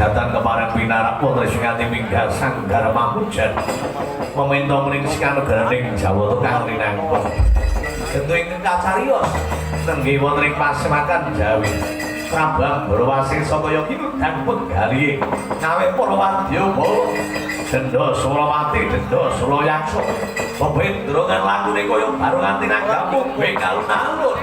pegatan kemarin pinarak putri singati minggal sanggar mahujan meminta meningsikan negara ning Jawa Tengah rinangkut tentu ingin kacarios nenggi wonten pasemakan Jawi Prabang berwasi sokaya kinudang penggali ngawe Purwadya Bala Denda Surawati Denda Sulayaksa pembendrongan lakune kaya barongan tinanggamu kowe alun-alun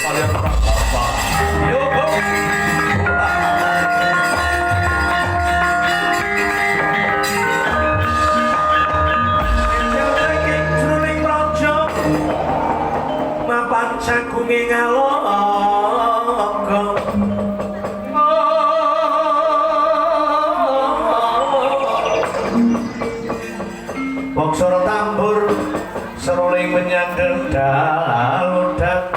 kalian apa? Yo, mapan cakunge ngaloko boksor tambur seruling menyandeng daludak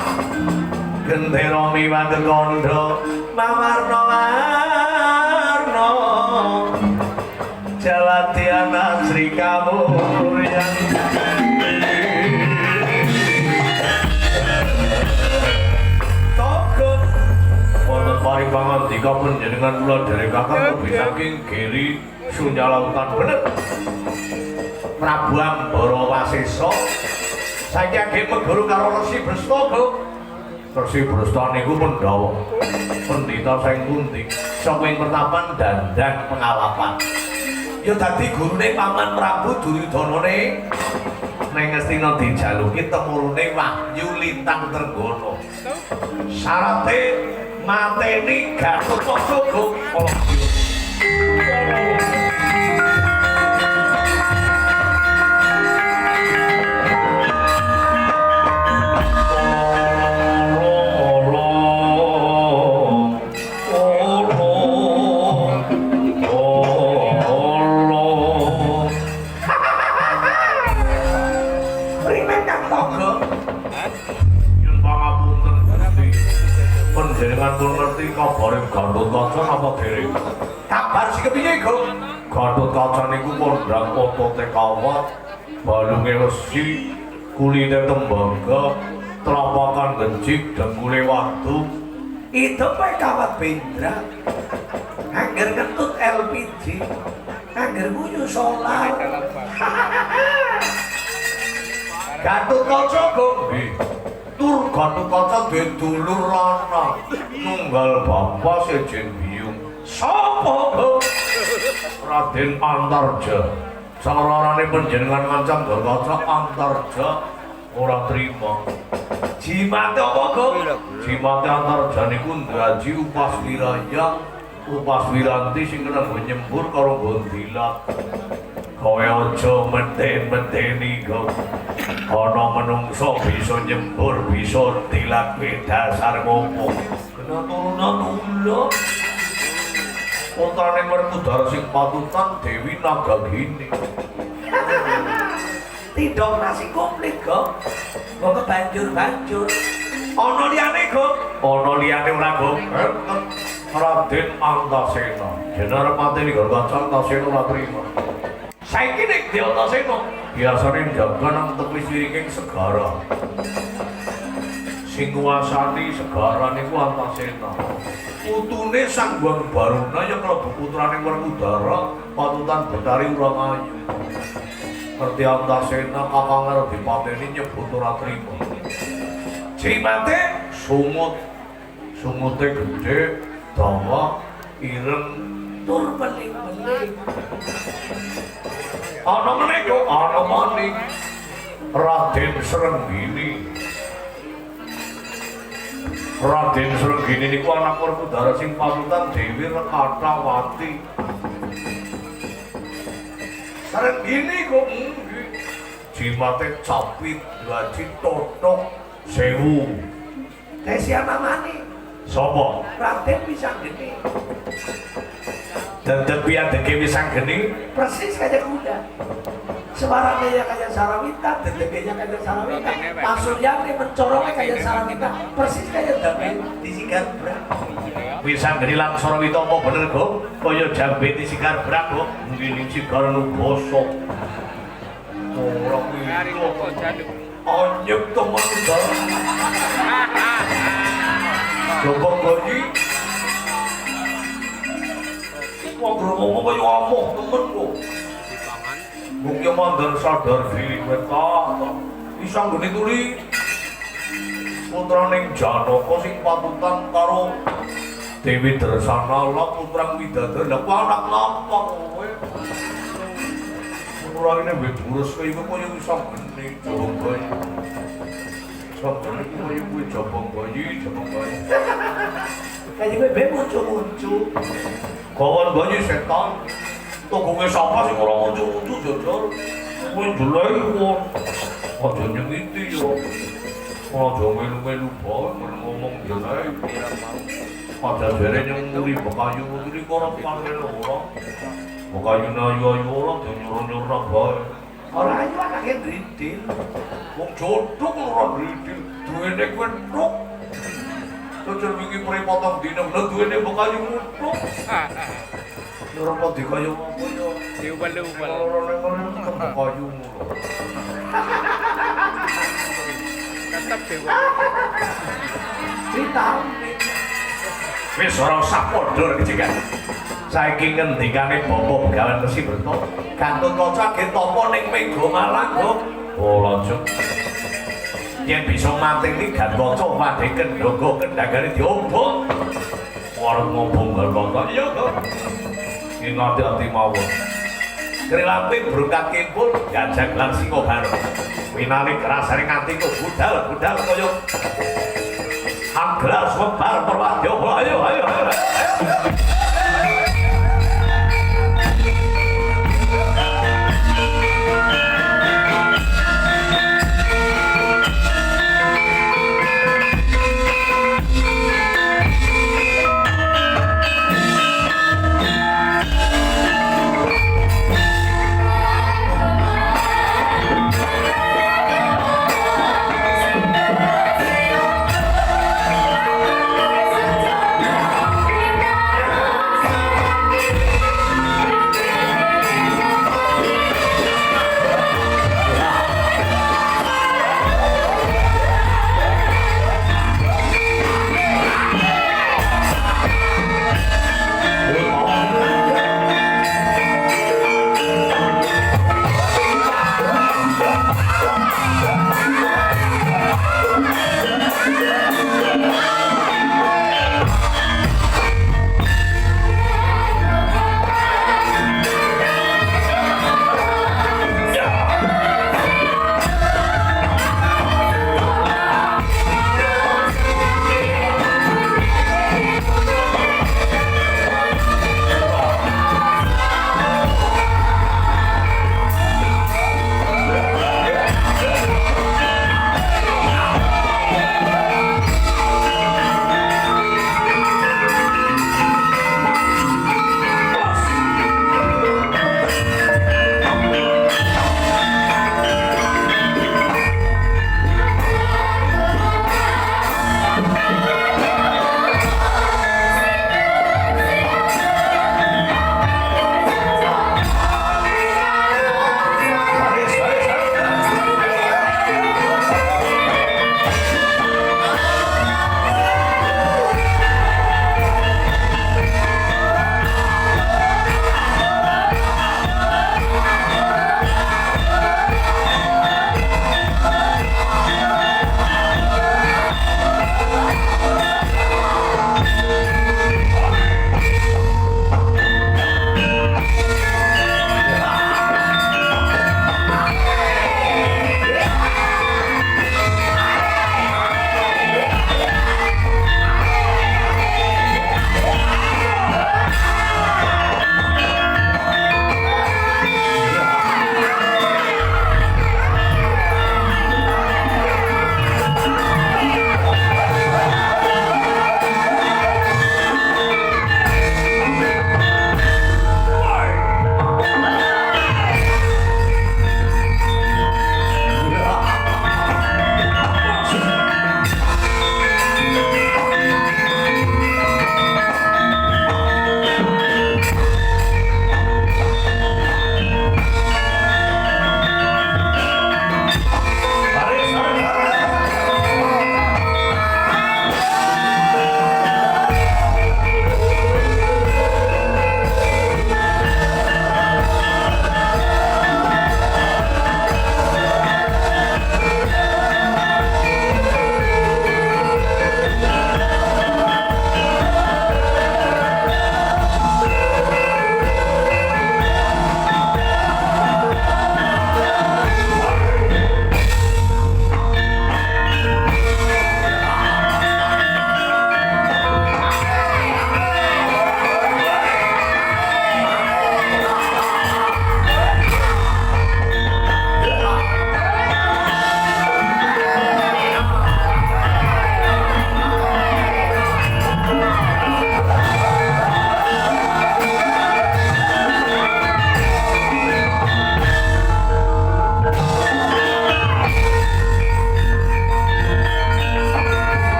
gendera miwah kekondo mawarna-warna jalatiana Sri Kamulyan togut wonten paring dika panjenengan kula derek kakang saking Giri Sunyalautan bener Prabu Ambara Wasesa saiki ageng meguru karo Resi Brastaka. Resi Brastaka niku Pandhawa. Pendhita sing pundi? Saka ing pertapan Dandang Pengalapan. Ya dadi gurune Paman Prabu Duryudana ning Ngastina dijaluki temurune Wahyu Lintang Trenggana. Syarate mateni Gatotkaca kala panjenengan pun ngerti kabare Gatotkaca napa dereng? Kabar sing kepiye, Go? Gatotkaca niku kondhang otote kawat, balunge wesi, kuline tembaga, telapakan gencik dengkule watu. Idupe kawat bendra. Angger ngentut LPG. Angger nguyu solar. Gatotkaca, Go. Tur Gatotkaca duwe dulur ana nunggal bapak sejen biyung. Sapa, Go? Raden Antarja. Sararane panjenengan ngancam Gatotkaca Antarja ora trima. Jimate apa, Go? Jimate Antarja niku ndaji upas wirayang, upas wiranti sing kena nyembur karo gondilat. Kowe aja meden-medeni, Go. Ana menungso bisa nyembur, bisa dilakwe dasar ngopo. Kena turunan ula. Putrane Werkudara sing patutan Dewi Nagagini. Tidok nasi komplit, Go. Kok banjur-banjur. Ana liyane, Go. Ana liyane ora, Go. Raden Antasena. Jenar mateni Gatotkaca Antasena ora trima. Saiki nek Antasena biasane jaga nang tepi siriking segara. Sing nguasani segara niku Antasena. Putune Sangguang Baruna ya klebu putrane Werkudara, patutan Betari Uramayu. Ngerti Antasena kakang arep dipateni nyebut ora trima. Jimate sumut. Sumute gedhe, dawa, ireng, tur beling-beling. Ana meneh, Go, ana maning Raden Srenggini. Raden Srenggini niku anak Werkudara sing patutan Dewi Rekatawati. Srenggini, Go, jimate capit, gaji totok, sewu. Desi amamane. Sapa? Raden Wisanggeni. Dedepi adeke Wisanggeni persis kayak kuda. Semarangnya kayak Sarawita, dedeknya kayak Sarawita, Pasuryane mencorongnya kayak Sarawita, persis kayak Jambe di Sigarbrak. Wisanggeni lan Sarawita apa bener, Go? Kaya Jambe di Sigarbrak, Go. Mungkin Sigar nu bosok. Ora kuwi. Anyep temen, Go. Coba Goji. Wong ngomong kaya amoh temen, Go. Mungkin mandan sadar diri weta Wisanggeni tuli putraning Janaka sing patutan karo Dewi Dresana lan putrang Widadari. Lah ku anak napa kowe? Putrane wis burus kaya Wisanggeni coba. Sampeyan iki ibu jopong bayi. Kayak gue muncul. Kawan bayi setan. Tokongnya siapa sih orang muncul jajal. Gue jelek kon. Aja nyengiti yo. Aja melu-melu bae ngomong jelek. Aja jere nyenguri bekayu iki kono panggil orang. Bekayu ayu orang nyuruh-nyuruh bae. Ora ayu anake ndritil. Wong jodoh ora ndritil. Duwene kuwi tok. Terus wingi pripotong dina lho duwene bekayu mutuk. Ora kok dikayu apa yo. Diubal-ubal. Ora nek bekayu mulu. Tetep dewe. Cerita. Wis ora usah padha kejegan. Saiki ngendikane Bapak gawe Resi Berta, Gantun Kaca ge tampa ning Mega Malang, kok. Oh, lajeng. Yen bisa manting iki Gantun Kaca wadhe kendhanga kendhangane diombong. Wareng ngombong Gantun iya kok. Ing ati-ati mawon. Krilamping brungkat kimpul gajak lan singa bareng. Winane kerasane nganti kok budal-budal kaya anggar sebar perwadya. Ayo. Yeah.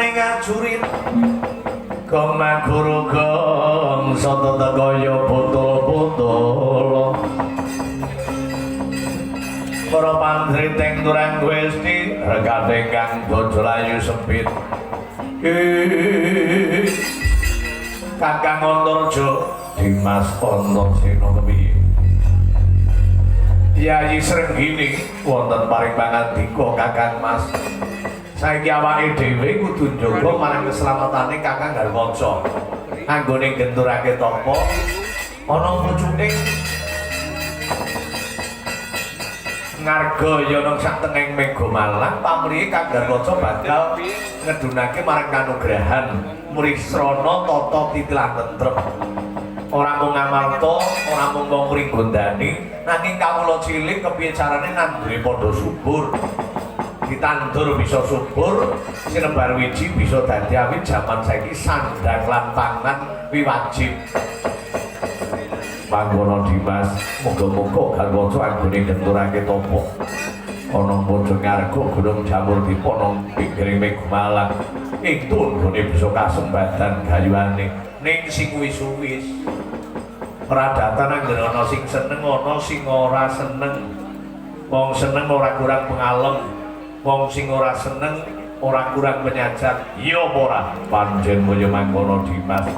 ning ajurit Koma guru gong soto tekoyo botol-botol para pandriting turang gwesti regate kang bojo layu sempit Kakang Antarja Dimas Antarsena kepiye Yayi Srenggini wonten paring pangandika Kakang Mas saiki awake dhewe kudu njaga marang keslametane Kakang Garwaca. Anggone genturake tapa ana pucuking ngargaya nang sak tenging mega malang pamrih Kakang Garwaca bakal ngedunake marang kanugrahan mrisrana tata titilan tentrem. Ora mung ngamarta, ora mung wong mringgondani, nanging kawula cilik kepiye carane nandure padha subur. Ditandur bisa subur, sinebar wiji bisa dadi awit jaman saiki sandang lan pangan wiwajib. Mangkono Dimas, muga-muga Garwaca anggone genturake tapa. Ana bojo ngarga gunung jamur dipono pinggiring mega malang. Ing tunggone bisa kasembadan gayuane ning sing wis-wis. Pradatan anggere ana sing seneng, ana sing ora seneng. Wong seneng ora kurang pengalem. Wong sing ora seneng ora kurang penyajak. Iya apa ora? Panjen mulya mangkono Dimas.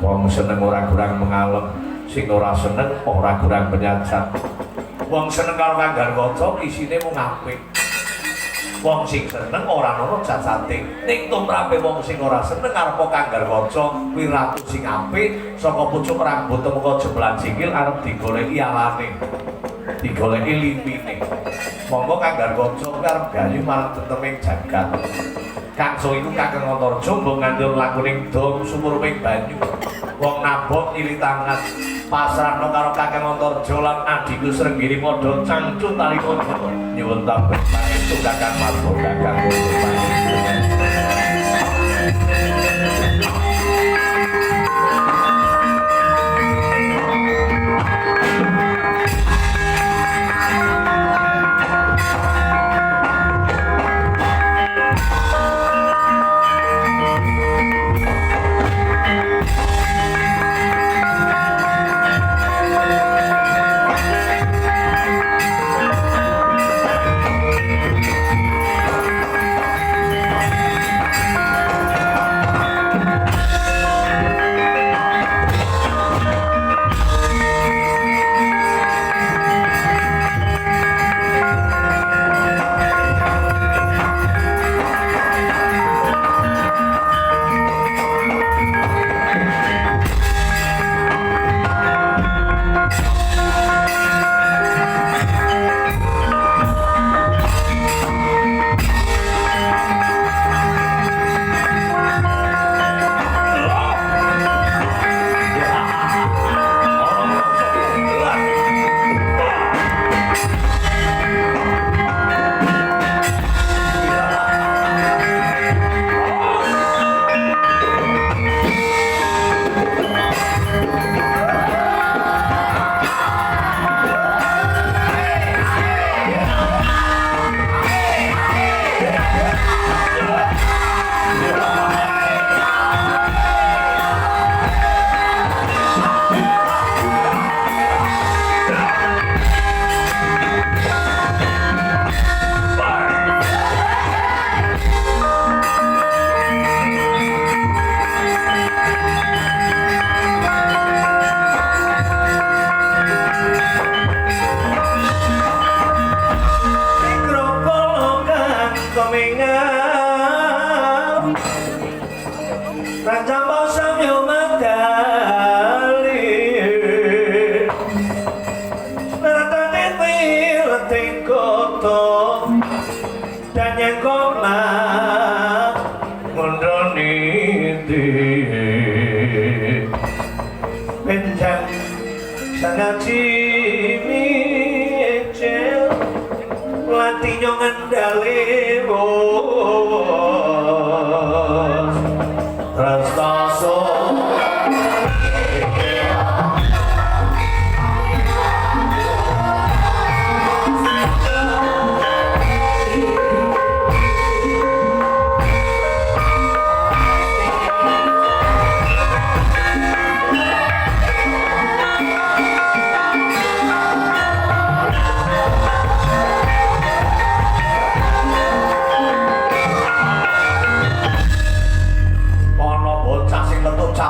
Wong seneng ora kurang mengalem, sing ora seneng ora kurang penyajak. Wong seneng karo Kang Garwaca isine mung apik. Wong sing seneng ora ana cacate. Ning tumrape wong sing ora seneng karo Kang Garwaca kuwi ratu sing apik saka pucuk rambut temeka jemlan sikil arep digoleki alane. Digoleki limpine. Monggo Kang Garwaca arep gayu marang teteming jagat. Kangso iku Kakang Antarja mbok ngandel lakuning dom sumur ping banyu. Wong nabok ilitangan pasrahno karo Kakang Antarja lan adiku Srenggiri padha cangcut tali konco. Nyuwun tambah pangestu Kakang Marga Kakang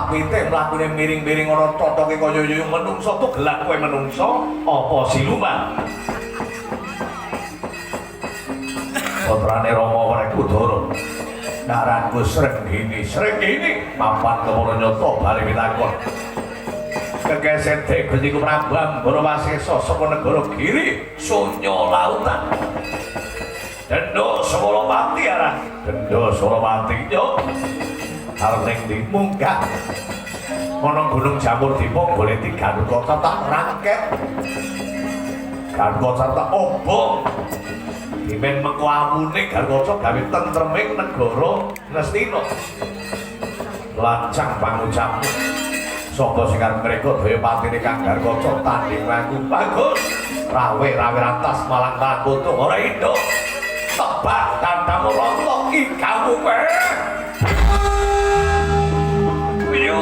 pitik mlakune miring-miring ana totoke kaya yuyung menungso tugelan kowe menungso apa siluman. Putrane Rama Werkudara ngaranku Srenggini mapan kemono nyoto bali pitakon. Kegesete Gusti Prabu Ambarawasesa saka negara Giri Sunya Lautan. Dendha Suropati arah Dendha Suropati yo arep ning ndi munggah ana Gunung Jamur Dipa golek Garuda tak rangket Garuda tak obong dimen mengko amune Garuda gawe tentreming negara Ngastina lancang pangucapmu sapa sing arep mereka daya patine Kang Garuda tanding aku bagus rawe-rawe rantas malang takutu ora indo tebak tantamu rontok ikamu kowe. Wiyu.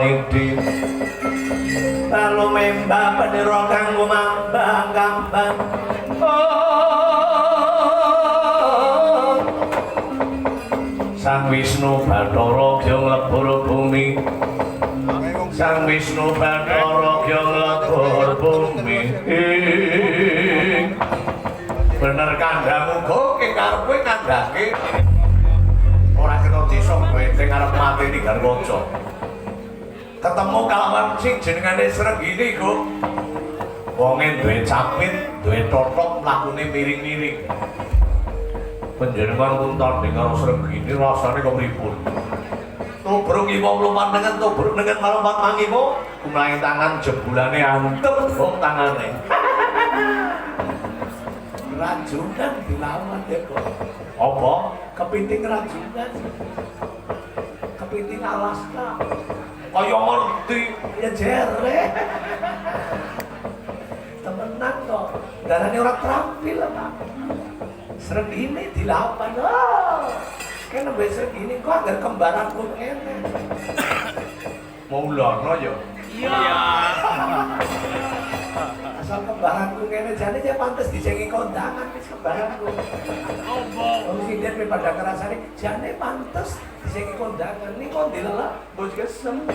nidi lalu membah penira kanggo mambang kambang Sang Wisnu Bathara Gyong lebur bumi Sang Wisnu Bathara Gyong lebur bumi bener kandhamu go ki karepku ngandhake ora kena desa kowe sing arep mati di Garwaja ketemu kalawan sing jenengane Srenggini go wonge duwe capit duwe totok mlakune miring-miring panjenengan pun tanding karo Srenggini rasane kok pripun tubruk iwo luman dengan tubruk dengan malamat mangimu kumlaing tangan jebulane antem wong tangane rajunan dilawan ya kok apa? Kepiting rajunan kepiting Alaska kaya ngerti ya jere temenan kok darahnya orang terampil Pak Srenggini dilawan kan nembe Srenggini kok agar kembaranku ngene Maulana ya iya asal kembaranku ngene jane ya pantes dijengi kondangan wis kembaranku wong sinden pada kerasane jane pantes dijengi kondangan ning kok dilelak bos gesem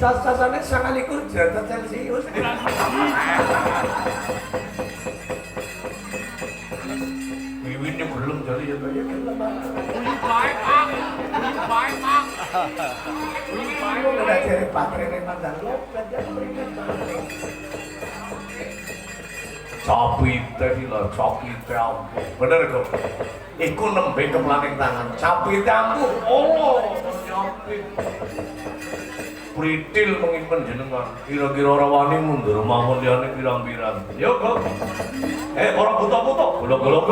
cas-casane 29 derajat Celcius wiwinnya belum jadi ya kaya gelem baik Pak Kok udah cari patrene mandang lopet ya berikan balik capite lho capite ampun bener kok iku nembe kemlaning tangan capite ampun Allah capit pritil mengin panjenengan kira-kira ora wani mundur mawon liyane pirang-pirang yo kok para buta-buta golok-golok